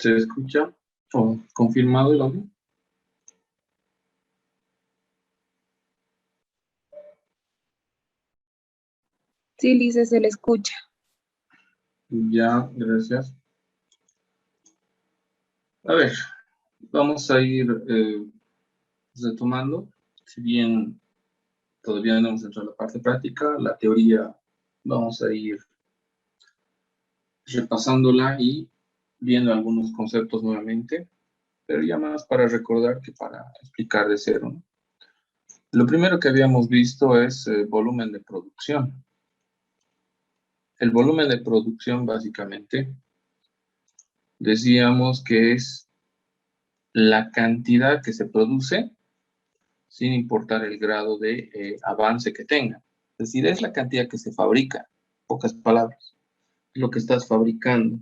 ¿Se escucha? ¿O confirmado el audio? Sí, Lisa, se le escucha. Ya, gracias. A ver, vamos a ir retomando. Si bien todavía no hemos entrado a la parte práctica, la teoría vamos a ir repasándola y viendo algunos conceptos nuevamente, pero ya más para recordar que para explicar de cero, ¿no? Lo primero que habíamos visto es volumen de producción. El volumen de producción, básicamente, decíamos que es la cantidad que se produce sin importar el grado de avance que tenga. Es decir, es la cantidad que se fabrica, pocas palabras, lo que estás fabricando.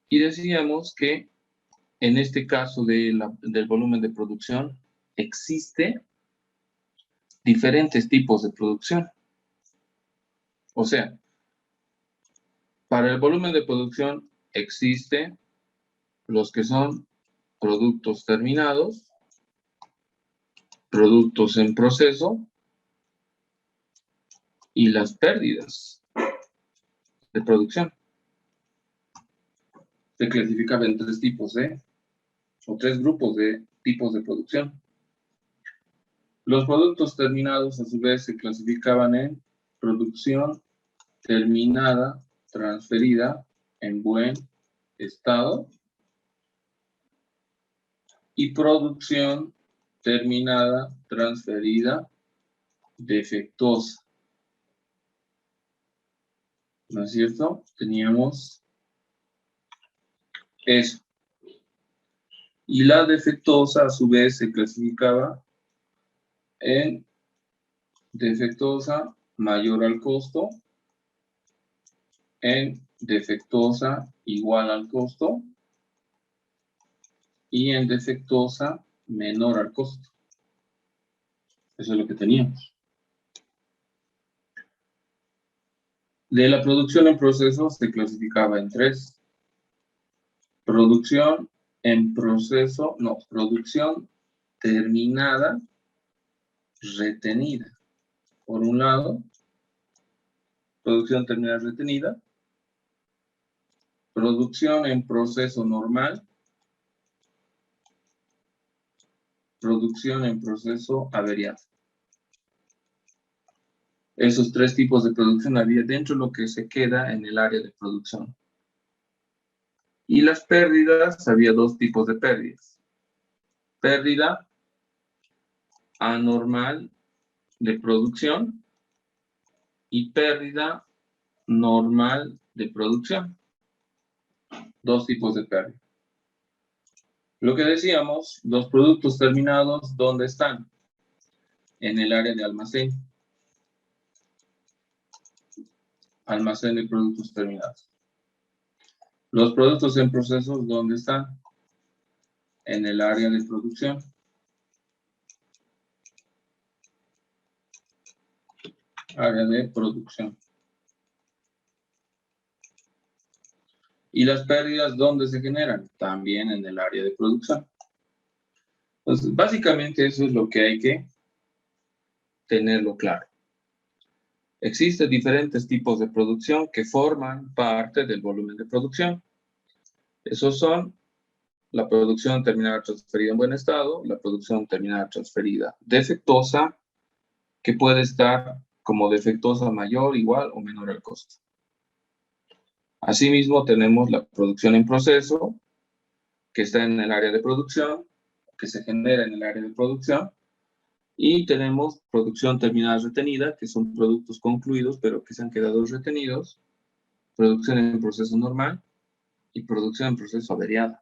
Y decíamos que en este caso del volumen de producción existe diferentes tipos de producción. O sea, para el volumen de producción existe los que son productos terminados, productos en proceso y las pérdidas de producción. Se clasificaba en tres tipos o tres grupos de tipos de producción. Los productos terminados, a su vez, se clasificaban en producción terminada, transferida, en buen estado, y producción terminada, transferida, defectuosa. ¿No es cierto? Teníamos eso. Y la defectuosa, a su vez, se clasificaba en defectuosa mayor al costo, en defectuosa igual al costo y en defectuosa menor al costo. Eso es lo que teníamos. De la producción en proceso se clasificaba en tres. Producción en proceso, no, producción terminada, retenida. Por un lado, producción terminada retenida, producción en proceso normal, producción en proceso averiado. Esos tres tipos de producción había dentro de lo que se queda en el área de producción. Y las pérdidas, había dos tipos de pérdidas. Pérdida anormal de producción y pérdida normal de producción. Dos tipos de pérdida. Lo que decíamos, los productos terminados, ¿dónde están? En el área de almacén. Almacén de productos terminados. Los productos en procesos, ¿dónde están? En el área de producción. Área de producción. ¿Y las pérdidas dónde se generan? También en el área de producción. Entonces, básicamente eso es lo que hay que tenerlo claro. Existen diferentes tipos de producción que forman parte del volumen de producción. Esos son la producción terminada transferida en buen estado, la producción terminada transferida defectuosa, que puede estar como defectuosa mayor, igual o menor al costo. Asimismo, tenemos la producción en proceso, que está en el área de producción, que se genera en el área de producción, y tenemos producción terminada retenida, que son productos concluidos, pero que se han quedado retenidos, producción en proceso normal y producción en proceso averiada,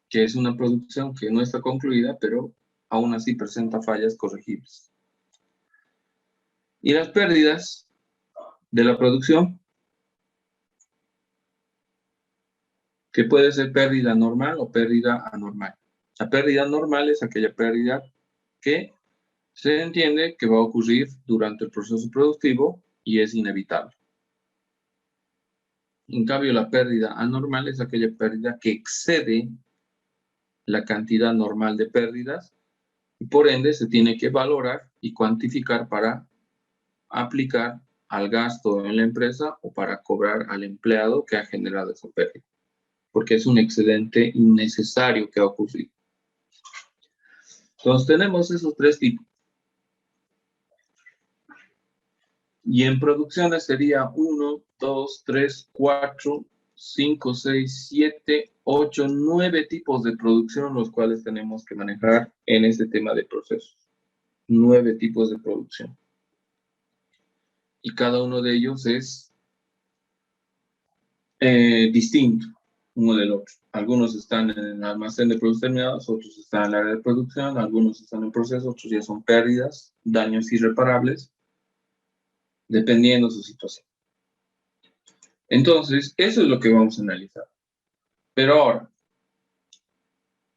que es una producción que no está concluida, pero aún así presenta fallas corregibles. Y las pérdidas de la producción, que puede ser pérdida normal o pérdida anormal. La pérdida normal es aquella pérdida que se entiende que va a ocurrir durante el proceso productivo y es inevitable. En cambio, la pérdida anormal es aquella pérdida que excede la cantidad normal de pérdidas y por ende se tiene que valorar y cuantificar para aplicar al gasto en la empresa o para cobrar al empleado que ha generado esa pérdida, porque es un excedente innecesario que ha ocurrido. Entonces tenemos esos tres tipos. Y en producciones sería 1, 2, 3, 4, 5, 6, 7, 8, 9 tipos de producción los cuales tenemos que manejar en este tema de procesos. 9 tipos de producción. Y cada uno de ellos es distinto uno del otro. Algunos están en el almacén de productos terminados, otros están en el área de producción, algunos están en proceso, otros ya son pérdidas, daños irreparables, dependiendo de su situación. Entonces, eso es lo que vamos a analizar. Pero ahora,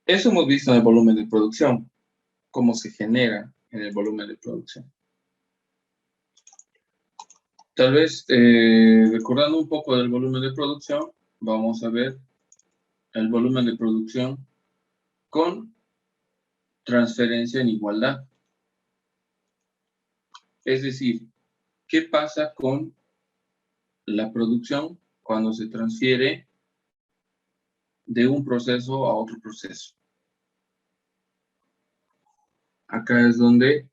eso hemos visto en el volumen de producción, cómo se genera en el volumen de producción. Tal vez, recordando un poco del volumen de producción, vamos a ver el volumen de producción con transferencia en igualdad. Es decir, ¿qué pasa con la producción cuando se transfiere de un proceso a otro proceso? Acá es donde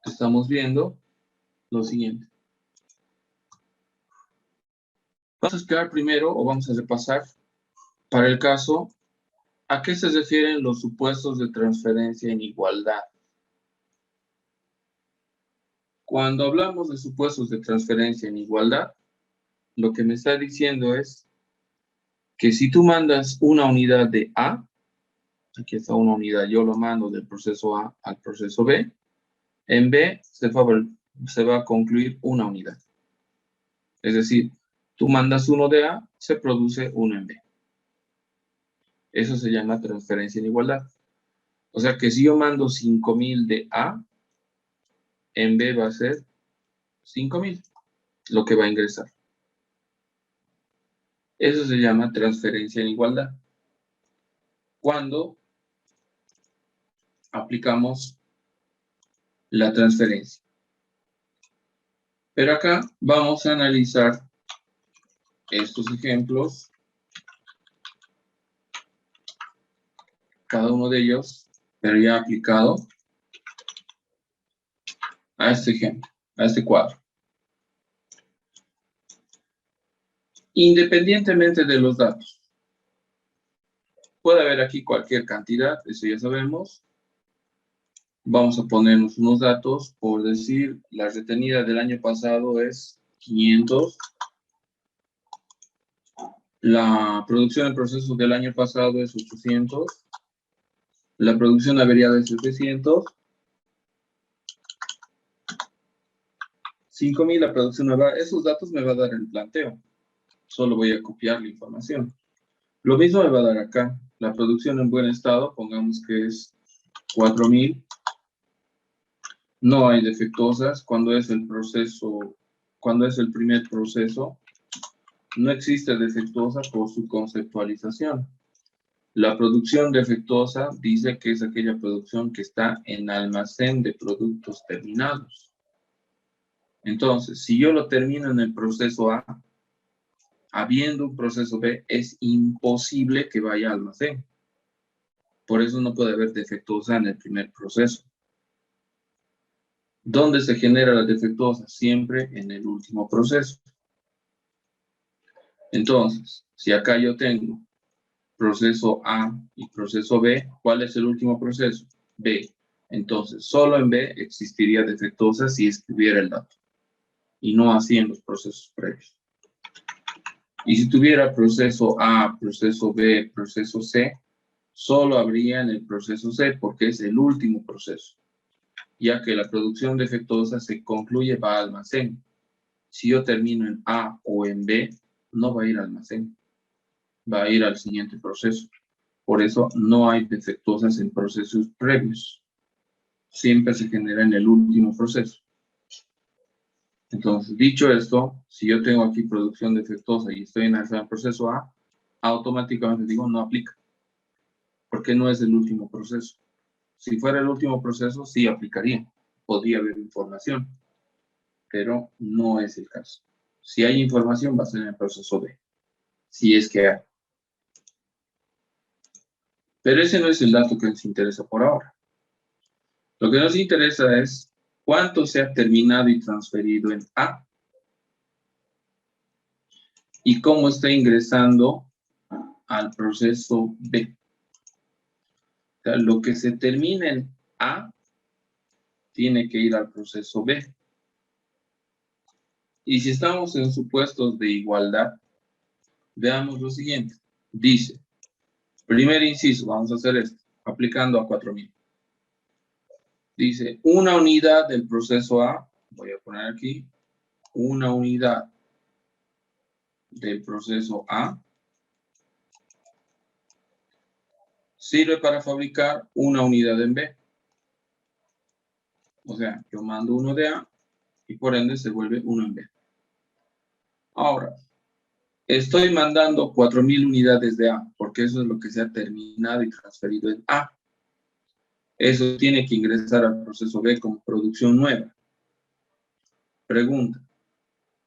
estamos viendo lo siguiente. Vamos a explicar primero, o vamos a repasar, para el caso, ¿a qué se refieren los supuestos de transferencia en igualdad? Cuando hablamos de supuestos de transferencia en igualdad, lo que me está diciendo es que si tú mandas una unidad de A, aquí está una unidad, yo lo mando del proceso A al proceso B, en B se va a concluir una unidad. Es decir, tú mandas uno de A, se produce uno en B. Eso se llama transferencia en igualdad. O sea que si yo mando 5,000 de A, en B va a ser 5,000, lo que va a ingresar. Eso se llama transferencia en igualdad. Cuando aplicamos la transferencia. Pero acá vamos a analizar estos ejemplos, cada uno de ellos, pero ya aplicado a este ejemplo, a este cuadro. Independientemente de los datos, puede haber aquí cualquier cantidad, eso ya sabemos. Vamos a ponernos unos datos, por decir, la retenida del año pasado es 500. La producción de procesos del año pasado es 800. La producción averiada es 700. 5,000 la producción averiada. Esos datos me va a dar el planteo. Solo voy a copiar la información. Lo mismo me va a dar acá. La producción en buen estado, pongamos que es 4,000. No hay defectuosas. Cuando es el proceso, cuando es el primer proceso, no existe defectuosa por su conceptualización. La producción defectuosa dice que es aquella producción que está en almacén de productos terminados. Entonces, si yo lo termino en el proceso A, habiendo un proceso B, es imposible que vaya al almacén. Por eso no puede haber defectuosa en el primer proceso. ¿Dónde se genera la defectuosa? Siempre en el último proceso. Entonces, si acá yo tengo proceso A y proceso B, ¿cuál es el último proceso? B. Entonces, solo en B existiría defectuosa si escribiera el dato, y no así en los procesos previos. Y si tuviera proceso A, proceso B, proceso C, solo habría en el proceso C, porque es el último proceso, ya que la producción defectuosa se concluye, va al almacén. Si yo termino en A o en B, no va a ir al almacén, va a ir al siguiente proceso. Por eso no hay defectuosas en procesos previos. Siempre se genera en el último proceso. Entonces, dicho esto, si yo tengo aquí producción defectuosa y estoy en el proceso A, automáticamente digo no aplica, porque no es el último proceso. Si fuera el último proceso, sí aplicaría. Podría haber información, pero no es el caso. Si hay información, va a ser en el proceso B, si es que hay. Pero ese no es el dato que nos interesa por ahora. Lo que nos interesa es cuánto se ha terminado y transferido en A y cómo está ingresando al proceso B. O sea, lo que se termina en A tiene que ir al proceso B. Y si estamos en supuestos de igualdad, veamos lo siguiente. Dice, primer inciso, vamos a hacer esto, aplicando a 4000. Dice, una unidad del proceso A, voy a poner aquí, una unidad del proceso A sirve para fabricar una unidad en B. O sea, yo mando uno de A y por ende se vuelve uno en B. Ahora, estoy mandando 4000 unidades de A, porque eso es lo que se ha terminado y transferido en A. Eso tiene que ingresar al proceso B como producción nueva. Pregunta,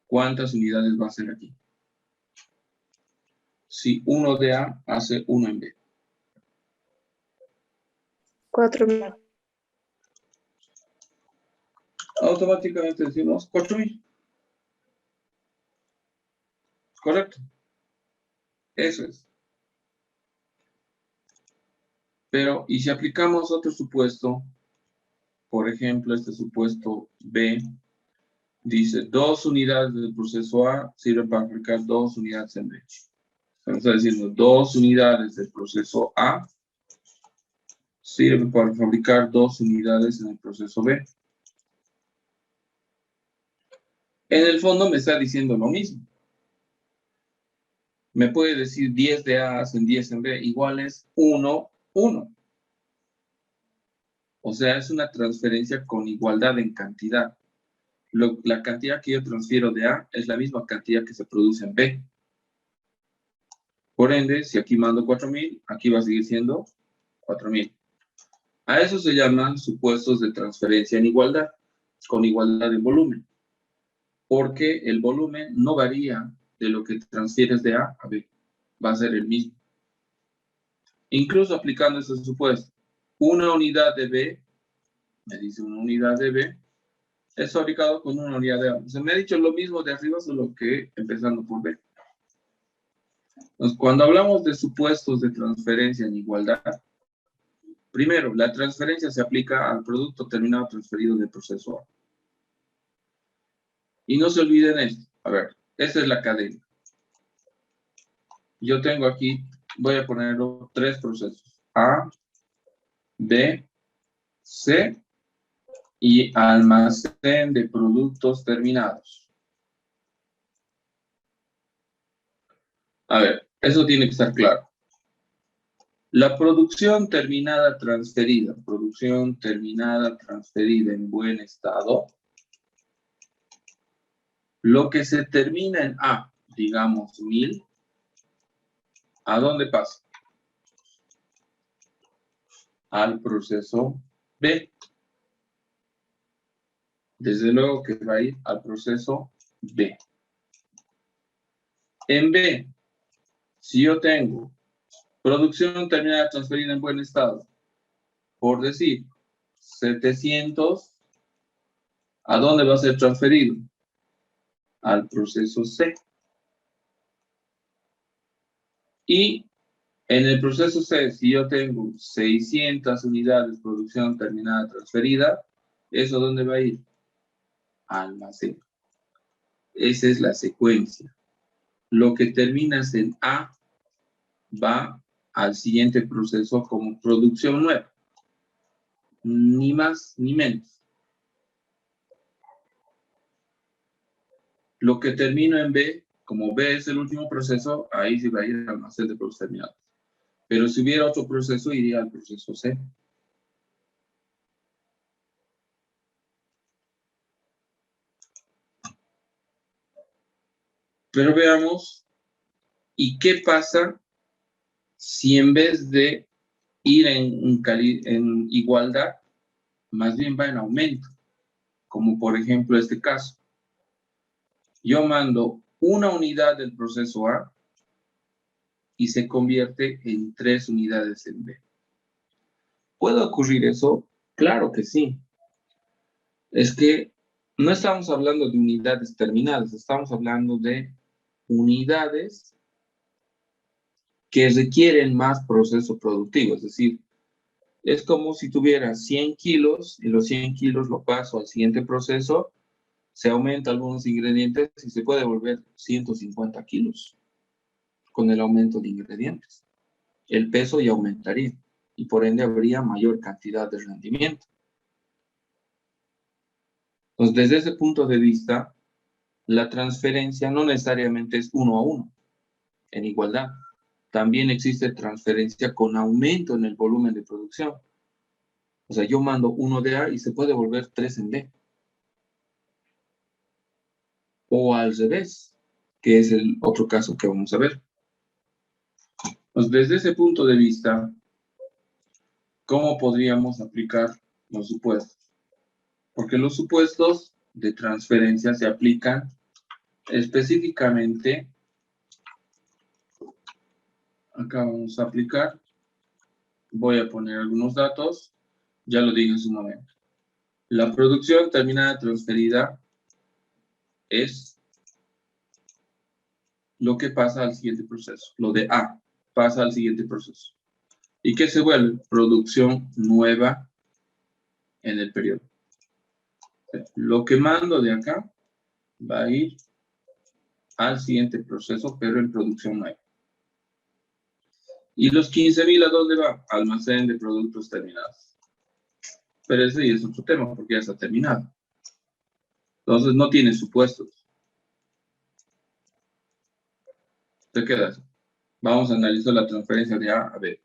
¿cuántas unidades va a ser aquí? Si uno de A hace uno en B. 4000. Automáticamente decimos 4000. Correcto. Eso es. Pero, ¿y si aplicamos otro supuesto? Por ejemplo, este supuesto B dice 2 unidades del proceso A sirven para fabricar 2 unidades en B. Estamos diciendo 2 unidades del proceso A sirven para fabricar 2 unidades en el proceso B. En el fondo me está diciendo lo mismo. Me puede decir 10 de A hacen 10 en B, igual es 1, 1. O sea, es una transferencia con igualdad en cantidad. La cantidad que yo transfiero de A es la misma cantidad que se produce en B. Por ende, si aquí mando 4000, aquí va a seguir siendo 4000. A eso se llaman supuestos de transferencia en igualdad, con igualdad en volumen. Porque el volumen no varía de lo que transfieres de A a B. Va a ser el mismo. Incluso aplicando este supuesto, una unidad de B, me dice una unidad de B, es fabricado con una unidad de A. Se me ha dicho lo mismo de arriba, solo que empezando por B. Entonces, cuando hablamos de supuestos de transferencia en igualdad, primero, la transferencia se aplica al producto terminado transferido del proceso A. Y no se olviden esto. A ver, esta es la cadena. Yo tengo aquí, voy a ponerlo 3 procesos. A, B, C y almacén de productos terminados. A ver, eso tiene que estar claro. La producción terminada transferida en buen estado, lo que se termina en A, digamos 1000, ¿a dónde pasa? Al proceso B. Desde luego que va a ir al proceso B. En B, si yo tengo producción terminada transferida en buen estado, por decir 700, ¿a dónde va a ser transferido? Al proceso C. Y en el proceso C, si yo tengo 600 unidades de producción terminada transferida, ¿eso dónde va a ir? Almacén. Esa es la secuencia. Lo que terminas en A va al siguiente proceso como producción nueva. Ni más ni menos. Lo que termino en B, como B es el último proceso, ahí sí va a ir al almacén de productos terminados. Pero si hubiera otro proceso, iría al proceso C. Pero veamos, ¿y qué pasa si en vez de ir en igualdad, más bien va en aumento? Como por ejemplo este caso. Yo mando una unidad del proceso A y se convierte en 3 unidades en B. ¿Puede ocurrir eso? Claro que sí. Es que no estamos hablando de unidades terminadas, estamos hablando de unidades que requieren más proceso productivo. Es decir, es como si tuviera 100 kilos y los 100 kilos lo paso al siguiente proceso, se aumenta algunos ingredientes y se puede volver 150 kilos con el aumento de ingredientes. El peso ya aumentaría y por ende habría mayor cantidad de rendimiento. Entonces, desde ese punto de vista, la transferencia no necesariamente es 1 a 1, en igualdad. También existe transferencia con aumento en el volumen de producción. O sea, yo mando 1 de A y se puede volver 3 en B. O al revés, que es el otro caso que vamos a ver. Pues desde ese punto de vista, ¿cómo podríamos aplicar los supuestos? Porque los supuestos de transferencia se aplican específicamente, acá vamos a aplicar, voy a poner algunos datos, ya lo dije en su momento. La producción terminada transferida es lo que pasa al siguiente proceso. Lo de A pasa al siguiente proceso. ¿Y qué se vuelve? Producción nueva en el periodo. Lo que mando de acá va a ir al siguiente proceso, pero en producción nueva. ¿Y los 15.000 a dónde va? Almacén de productos terminados. Pero ese ya es otro tema, porque ya está terminado. Entonces no tiene supuestos. Te quedas. Vamos a analizar la transferencia de A a B.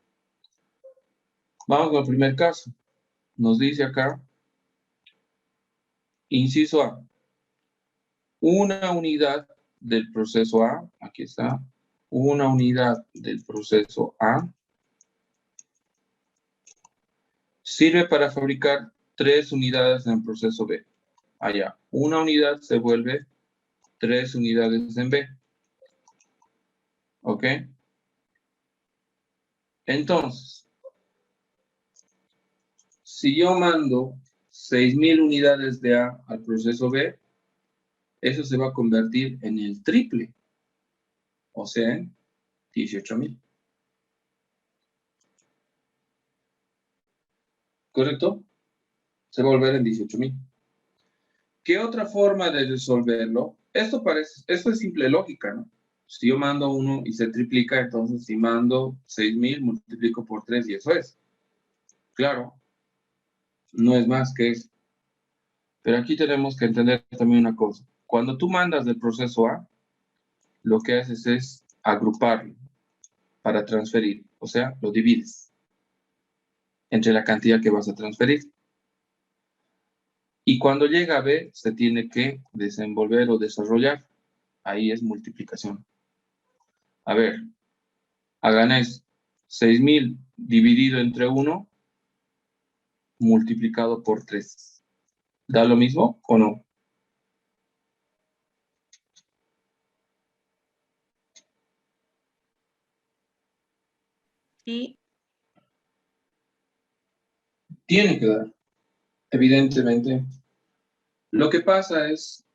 Vamos con el primer caso. Nos dice acá, inciso A, una unidad del proceso A, aquí está, una unidad del proceso A, sirve para fabricar 3 unidades en el proceso B. Allá, una unidad se vuelve 3 unidades en B. ¿Ok? Entonces, si yo mando 6.000 unidades de A al proceso B, eso se va a convertir en el triple, o sea, en 18.000. ¿Correcto? Se va a volver en 18.000. ¿Qué otra forma de resolverlo? Esto es simple lógica, ¿no? Si yo mando 1 y se triplica, entonces si mando 6.000, multiplico por 3 y eso es. Claro, no es más que eso. Pero aquí tenemos que entender también una cosa. Cuando tú mandas del proceso A, lo que haces es agruparlo para transferir. O sea, lo divides entre la cantidad que vas a transferir. Y cuando llega a B, se tiene que desenvolver o desarrollar. Ahí es multiplicación. A ver, hagan eso. 6.000 dividido entre 1, multiplicado por 3. ¿Da lo mismo o no? Sí. Tiene que dar, evidentemente. Lo que pasa es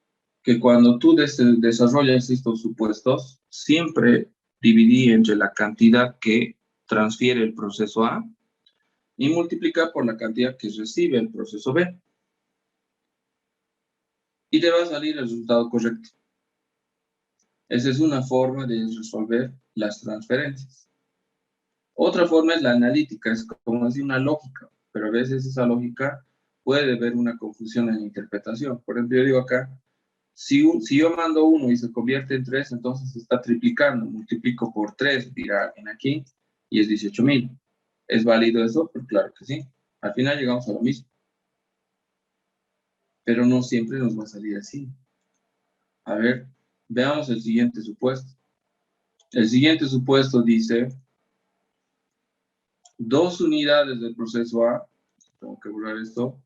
que cuando tú desarrollas estos supuestos, siempre dividí entre la cantidad que transfiere el proceso A y multiplica por la cantidad que recibe el proceso B. Y te va a salir el resultado correcto. Esa es una forma de resolver las transferencias. Otra forma es la analítica, es como decir una lógica, pero a veces esa lógica puede haber una confusión en la interpretación. Por ejemplo, yo digo acá, si yo mando 1 y se convierte en 3, entonces se está triplicando, multiplico por 3, dirá alguien aquí, y es 18.000. ¿Es válido eso? Pues claro que sí. Al final llegamos a lo mismo. Pero no siempre nos va a salir así. A ver, Veamos el siguiente supuesto. El siguiente supuesto dice 2 unidades del proceso A, tengo que borrar esto,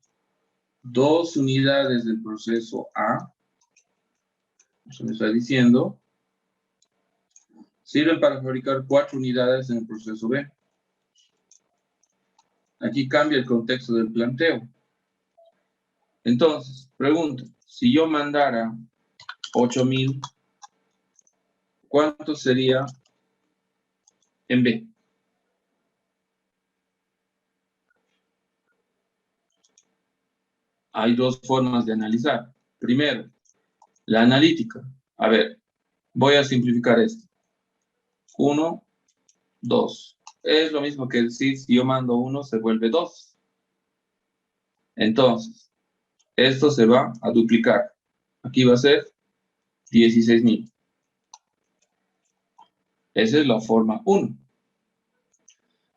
2 unidades del proceso A, eso me está diciendo, sirven para fabricar 4 unidades en el proceso B. Aquí cambia el contexto del planteo. Entonces, pregunto, si yo mandara 8,000, ¿cuánto sería en B? Hay dos formas de analizar. Primero, la analítica. A ver, voy a simplificar esto. 1, 2. Es lo mismo que decir, si yo mando 1, se vuelve 2. Entonces, esto se va a duplicar. Aquí va a ser 16,000. Esa es la forma 1.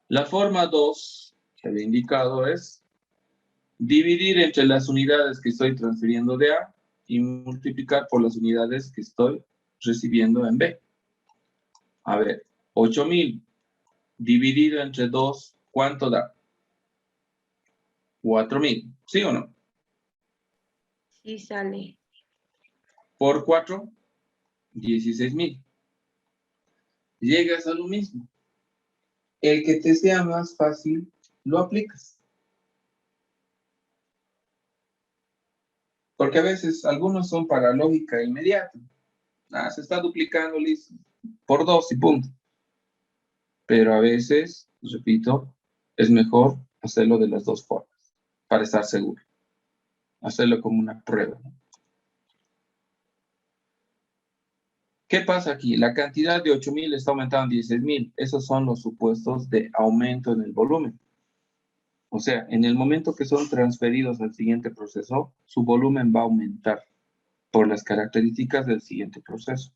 La forma 2, que había indicado, es dividir entre las unidades que estoy transfiriendo de A y multiplicar por las unidades que estoy recibiendo en B. A ver, 8,000 dividido entre 2, ¿cuánto da? 4,000, ¿sí o no? Sí sale. Por 4, 16,000. Llegas a lo mismo. El que te sea más fácil, lo aplicas. Porque a veces algunos son para lógica inmediata. Se está duplicando, listo, por 2 y punto. Pero a veces, repito, es mejor hacerlo de las dos formas, para estar seguro. Hacerlo como una prueba, ¿no? ¿Qué pasa aquí? La cantidad de 8,000 está aumentando en 16,000. Esos son los supuestos de aumento en el volumen. O sea, en el momento que son transferidos al siguiente proceso, su volumen va a aumentar por las características del siguiente proceso.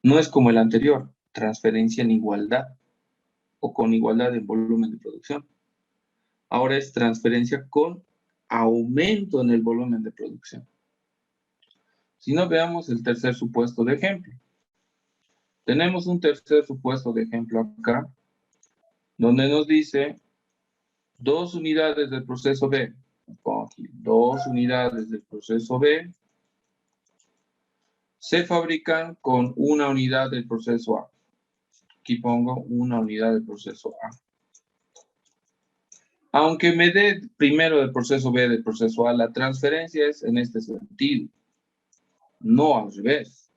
No es como el anterior, transferencia en igualdad o con igualdad en volumen de producción. Ahora es transferencia con aumento en el volumen de producción. Si no, veamos el tercer supuesto de ejemplo. Tenemos un tercer supuesto de ejemplo acá, donde nos dice 2 unidades del proceso B. Pongo aquí, 2 unidades del proceso B se fabrican con 1 unidad del proceso A. Aquí pongo 1 unidad del proceso A. Aunque me dé primero del proceso B del proceso A, la transferencia es en este sentido. No al revés.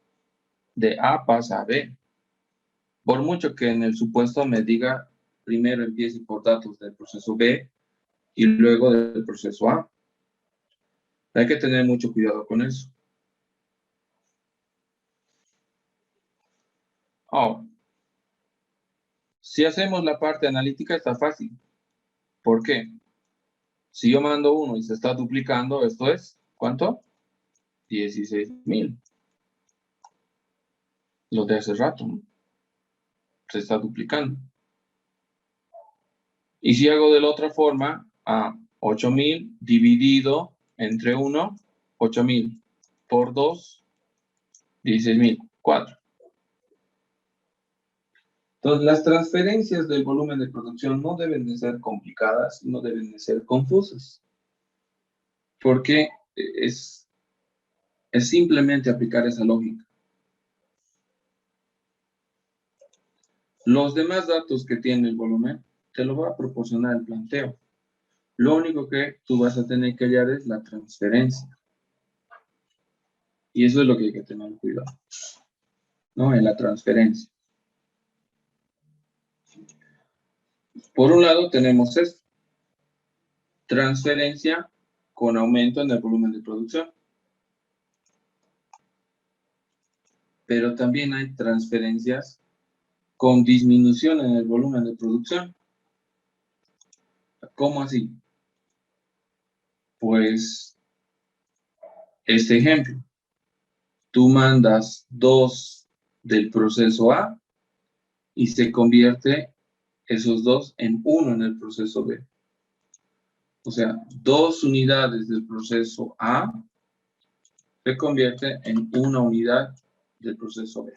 De A pasa a B. Por mucho que en el supuesto me diga, primero empiece por datos del proceso B y luego del proceso A. Hay que tener mucho cuidado con eso. Ahora, si hacemos la parte analítica está fácil. ¿Por qué? Si yo mando 1 y se está duplicando, esto es, ¿cuánto? 16,000. Lo de hace rato, ¿no? Se está duplicando. Y si hago de la otra forma, 8,000 dividido entre 1, 8,000 por 2, 16,000, 4. Entonces, las transferencias del volumen de producción no deben de ser complicadas, no deben de ser confusas. Porque es simplemente aplicar esa lógica. Los demás datos que tiene el volumen te lo va a proporcionar el planteo. Lo único que tú vas a tener que hallar es la transferencia. Y eso es lo que hay que tener cuidado, ¿no? En la transferencia. Por un lado tenemos esto. Transferencia con aumento en el volumen de producción. Pero también hay transferencias con disminución en el volumen de producción. ¿Cómo así? Pues, este ejemplo. Tú mandas 2 del proceso A y se convierte esos 2 en 1 en el proceso B. O sea, 2 unidades del proceso A se convierte en una unidad del proceso B.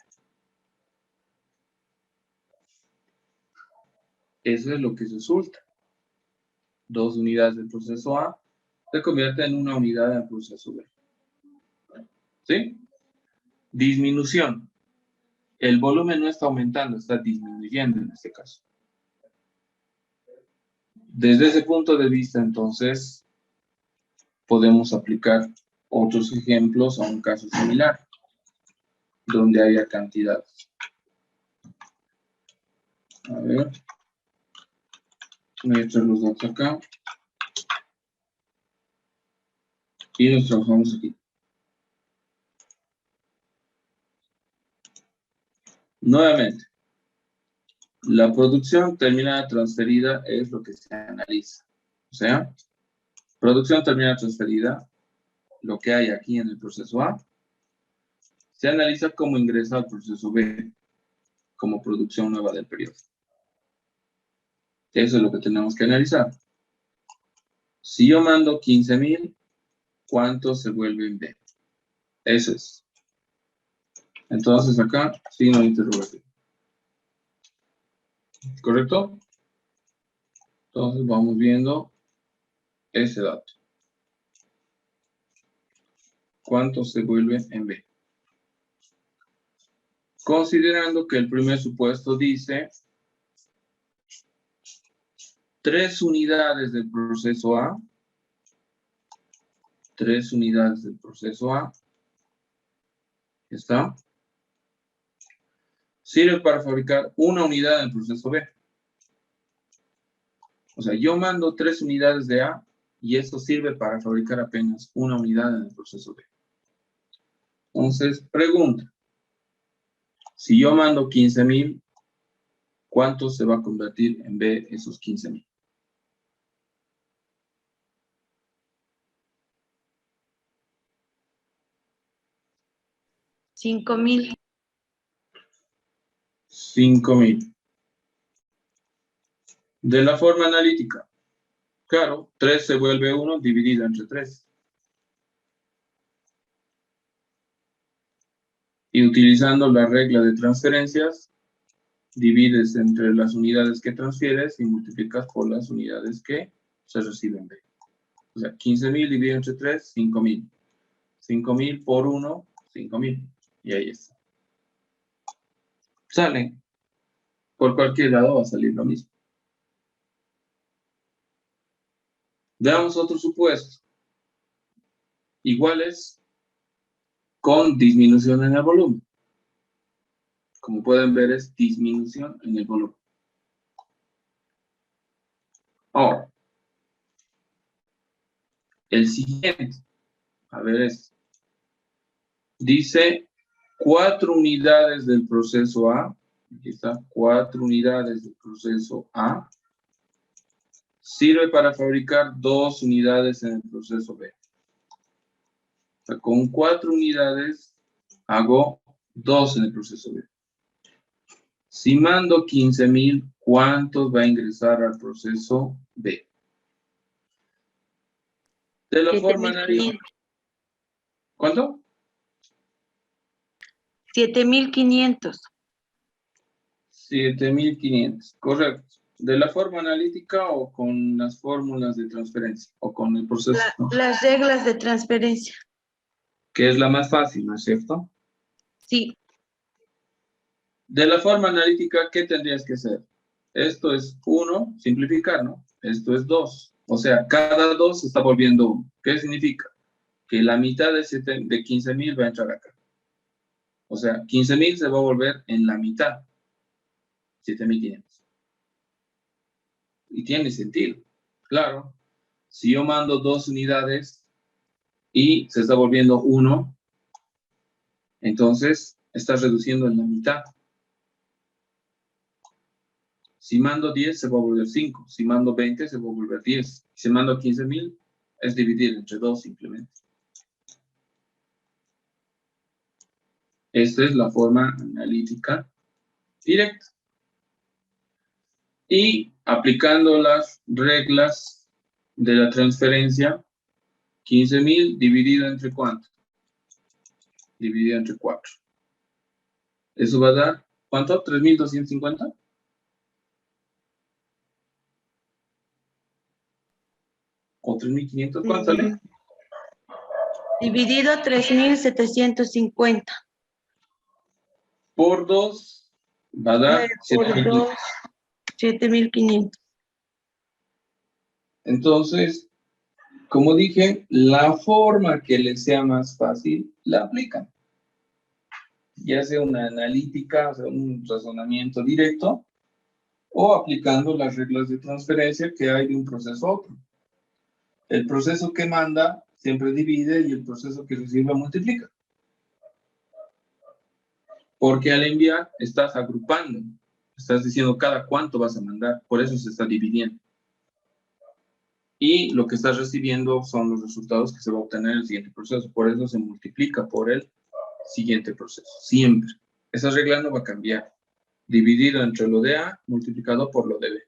Eso es lo que resulta. 2 unidades del proceso A se convierte en una unidad del proceso B. ¿Sí? Disminución. El volumen no está aumentando, está disminuyendo en este caso. Desde ese punto de vista, entonces, podemos aplicar otros ejemplos a un caso similar, donde haya cantidades. A ver. Voy a echar los datos acá. Y nos trabajamos aquí. Nuevamente, la producción terminada transferida es lo que se analiza. O sea, producción terminada transferida, lo que hay aquí en el proceso A, se analiza como ingresa al proceso B, como producción nueva del periodo. Eso es lo que tenemos que analizar. Si yo mando 15,000, ¿cuánto se vuelve en B? Eso es. Entonces acá, signo de interrogación. ¿Correcto? Entonces vamos viendo ese dato. ¿Cuánto se vuelve en B? Considerando que el primer supuesto dice 3 unidades del proceso A, 3 unidades del proceso A, ¿está? Sirve para fabricar una unidad del proceso B. O sea, yo mando 3 unidades de A y eso sirve para fabricar apenas una unidad en el proceso B. Entonces, pregunta. Si yo mando 15,000, ¿cuánto se va a convertir en B esos 15,000? $5,000. 5,000. De la forma analítica. Claro, 3 se vuelve 1 dividido entre 3. Y utilizando la regla de transferencias, divides entre las unidades que transfieres y multiplicas por las unidades que se reciben B. O sea, 15,000 dividido entre 3, 5,000. 5,000 por 1, 5,000. Y ahí está. Sale. Por cualquier lado va a salir lo mismo. Veamos otro supuesto. Iguales con disminución en el volumen. Como pueden ver, es disminución en el volumen. Ahora, el siguiente, a ver esto. Dice 4 unidades del proceso A. Aquí está, 4 unidades del proceso A. Sirve para fabricar 2 unidades en el proceso B. O sea, con 4 unidades hago 2 en el proceso B. Si mando 15,000, ¿cuántos va a ingresar al proceso B? De la forma analítica. ¿Cuánto? 7,500. 7,500, correcto. ¿De la forma analítica o con las fórmulas de transferencia? ¿O con el proceso? ¿No? Las reglas de transferencia. Que es la más fácil, ¿no es cierto? Sí. De la forma analítica, ¿qué tendrías que hacer? Esto es 1, simplificar, ¿no? Esto es 2. O sea, cada 2 se está volviendo 1. ¿Qué significa? Que la mitad de 15,000 va a entrar acá. O sea, 15,000 se va a volver en la mitad. 7,500. Y tiene sentido. Claro. Si yo mando 2 unidades y se está volviendo 1, entonces está reduciendo en la mitad. Si mando 10, se va a volver 5. Si mando 20, se va a volver 10. Si mando 15,000, es dividir entre 2 simplemente. Esta es la forma analítica directa. Y aplicando las reglas de la transferencia, 15,000 dividido entre ¿cuánto? dividido entre 4. Eso va a dar, ¿cuánto? ¿3.250? ¿O 3.500? ¿Cuánto sale? Dividido 3.750. Por 2 va a dar Por 7.500. 2, 7.500. Entonces, como dije, la forma que les sea más fácil, la aplican. Ya sea una analítica, o sea, un razonamiento directo, o aplicando las reglas de transferencia que hay de un proceso a otro. El proceso que manda siempre divide y el proceso que recibe multiplica. Porque al enviar estás agrupando, estás diciendo cada cuánto vas a mandar, por eso se está dividiendo. Y lo que estás recibiendo son los resultados que se va a obtener en el siguiente proceso, por eso se multiplica por el siguiente proceso, siempre. Esa regla no va a cambiar. Dividido entre lo de A multiplicado por lo de B.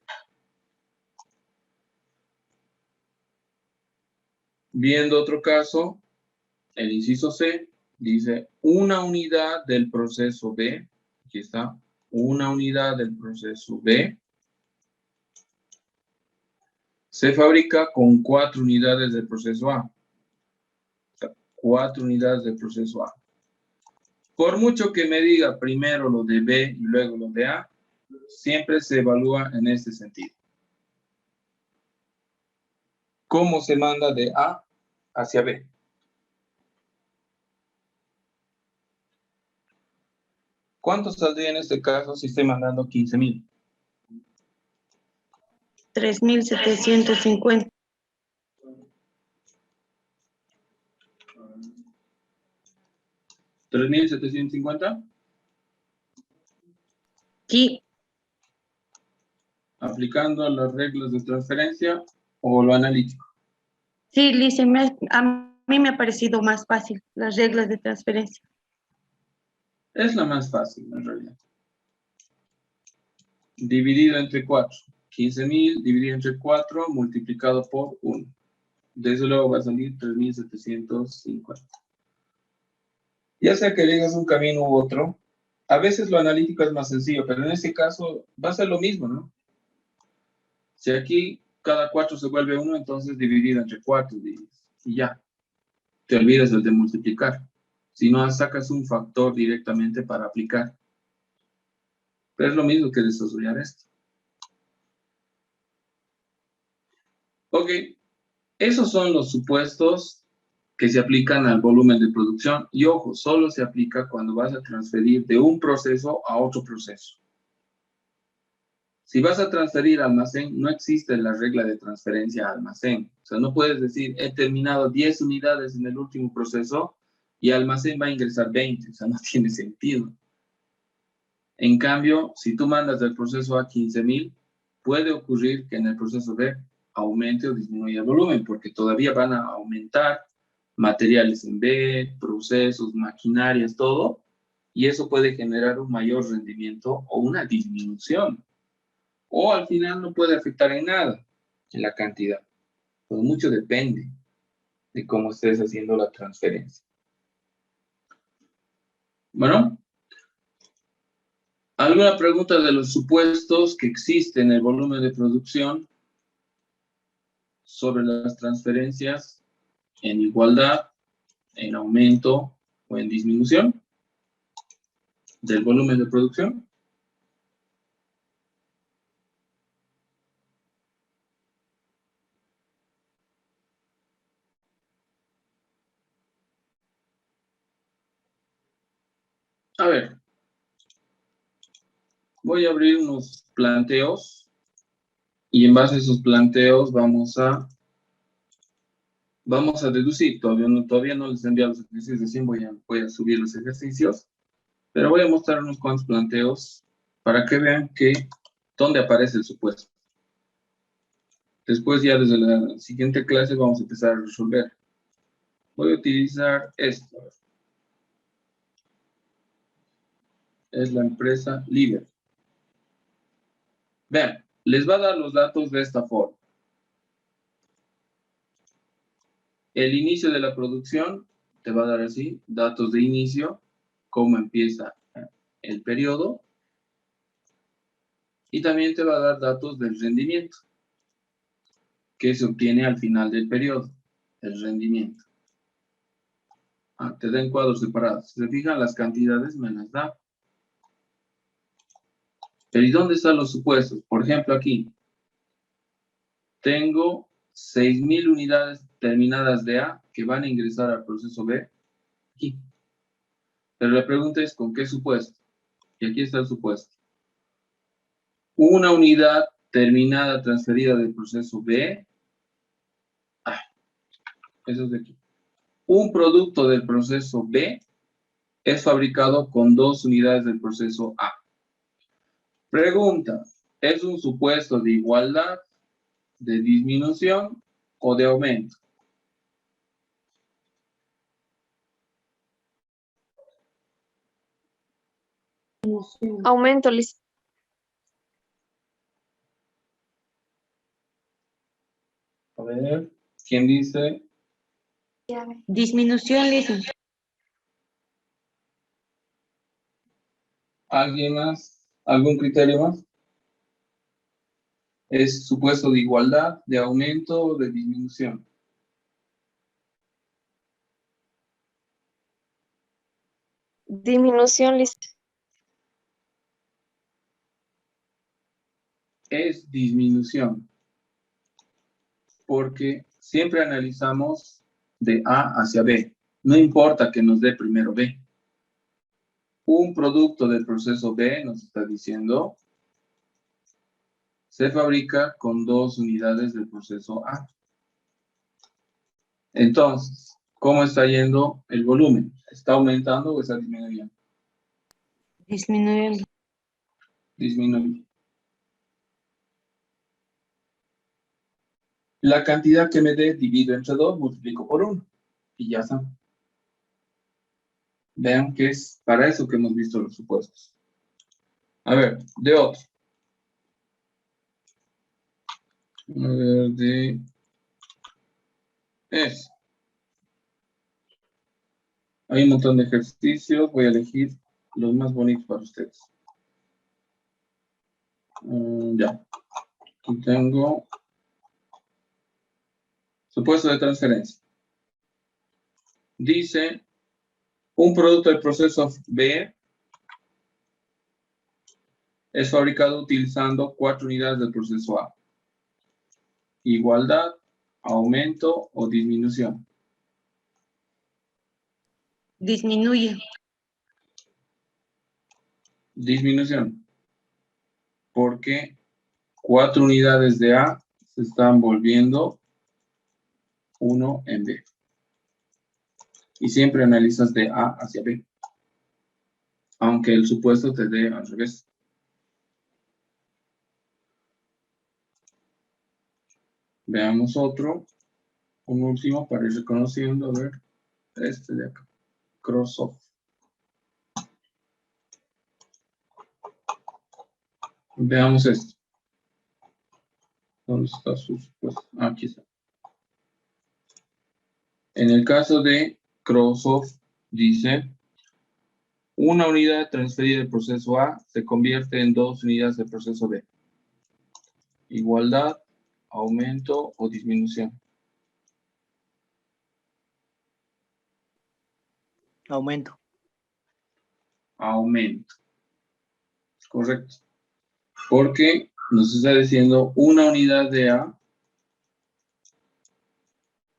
Viendo otro caso, el inciso C dice una unidad del proceso B, aquí está, una unidad del proceso B se fabrica con 4 unidades del proceso A. O sea, 4 unidades del proceso A. Por mucho que me diga primero lo de B y luego lo de A, siempre se evalúa en este sentido. ¿Cómo se manda de A hacia B? ¿Cuánto saldría en este caso si estoy mandando 15.000? 3.750. ¿3.750? Sí, ¿Aplicando las reglas de transferencia o lo analítico? sí, Lice, a mí me ha parecido más fácil las reglas de transferencia. Es la más fácil, en realidad. Dividido entre 4. 15.000 dividido entre 4 multiplicado por 1. De eso luego va a salir 3.750. Ya sea que elijas un camino u otro, a veces lo analítico es más sencillo, pero en este caso va a ser lo mismo, ¿no? Si aquí cada 4 se vuelve 1, entonces dividido entre 4 y ya. Te olvidas del de multiplicar. Si no, sacas un factor directamente para aplicar. Pero es lo mismo que desarrollar esto. Ok, esos son los supuestos que se aplican al volumen de producción. Y ojo, solo se aplica cuando vas a transferir de un proceso a otro proceso. Si vas a transferir almacén, no existe la regla de transferencia a almacén. O sea, no puedes decir, he terminado 10 unidades en el último proceso y almacén va a ingresar 20. O sea, no tiene sentido. En cambio, si tú mandas del proceso A 15.000, puede ocurrir que en el proceso B aumente o disminuya el volumen, porque todavía van a aumentar materiales en B, procesos, maquinarias, todo, y eso puede generar un mayor rendimiento o una disminución. O al final no puede afectar en nada en la cantidad. Pues mucho depende de cómo estés haciendo la transferencia. Bueno, ¿alguna pregunta de los supuestos que existen en el volumen de producción sobre las transferencias en igualdad, en aumento o en disminución del volumen de producción? A ver, voy a abrir unos planteos y en base a esos planteos vamos a deducir. Todavía no les he enviado los ejercicios, recién voy a subir los ejercicios, pero voy a mostrar unos cuantos planteos para que vean dónde aparece el supuesto. Después ya desde la siguiente clase vamos a empezar a resolver. Voy a utilizar esto. Es la empresa Liber. Vean, les va a dar los datos de esta forma. El inicio de la producción te va a dar así, datos de inicio, cómo empieza el periodo, y también te va a dar datos del rendimiento, que se obtiene al final del periodo, el rendimiento. Te da en cuadros separados. Si se fijan, las cantidades me las da. Pero ¿y dónde están los supuestos? Por ejemplo, aquí. Tengo 6.000 unidades terminadas de A que van a ingresar al proceso B. Aquí. Pero la pregunta es, ¿con qué supuesto? Y aquí está el supuesto. Una unidad terminada transferida del proceso B. Eso es de aquí. Un producto del proceso B es fabricado con 2 unidades del proceso A. Pregunta, ¿es un supuesto de igualdad, de disminución o de aumento? Aumento, licenciada. A ver, ¿quién dice? Disminución, licenciada. ¿Alguien más? ¿Algún criterio más? ¿Es supuesto de igualdad, de aumento o de disminución? Disminución, licenciada. Es disminución, porque siempre analizamos de A hacia B. No importa que nos dé primero B. Un producto del proceso B, nos está diciendo, se fabrica con 2 unidades del proceso A. Entonces, ¿cómo está yendo el volumen? ¿Está aumentando o está disminuyendo? Disminuyendo. Disminuye. La cantidad que me dé divido entre 2, multiplico por 1. Y ya está. Vean que es para eso que hemos visto los supuestos. A ver, de otro. A ver, de... Es. Hay un montón de ejercicios. Voy a elegir los más bonitos para ustedes. Ya. Aquí tengo... Supuesto de transferencia. Dice, un producto del proceso B es fabricado utilizando 4 unidades del proceso A. Igualdad, aumento o disminución. Disminuye. Disminución. Porque 4 unidades de A se están volviendo 1 en B. Y siempre analizas de A hacia B. Aunque el supuesto te dé al revés. Veamos otro. Un último para ir reconociendo. A ver. Este de acá. Cross-off. Veamos esto. ¿Dónde está su supuesto? Aquí está. En el caso de cross-off, dice, una unidad transferida del proceso A se convierte en 2 unidades del proceso B. Igualdad, aumento o disminución. Aumento. Aumento. Correcto. Porque nos está diciendo una unidad de A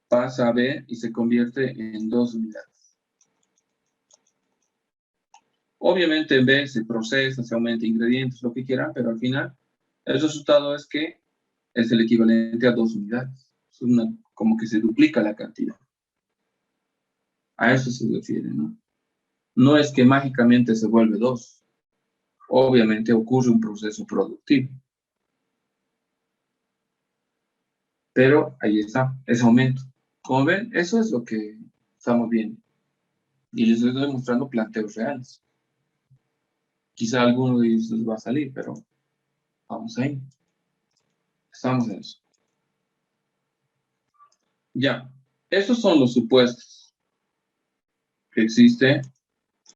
pasa a B y se convierte en 2 unidades. Obviamente en B se procesa, se aumenta ingredientes, lo que quieran, pero al final el resultado es que es el equivalente a 2 unidades. Es como que se duplica la cantidad. A eso se refiere, ¿no? No es que mágicamente se vuelve 2. Obviamente ocurre un proceso productivo. Pero ahí está, ese aumento. Como ven, eso es lo que estamos viendo. Y les estoy mostrando planteos reales. Quizá alguno de ellos les va a salir, pero vamos ahí. Estamos en eso. Ya, esos son los supuestos. existe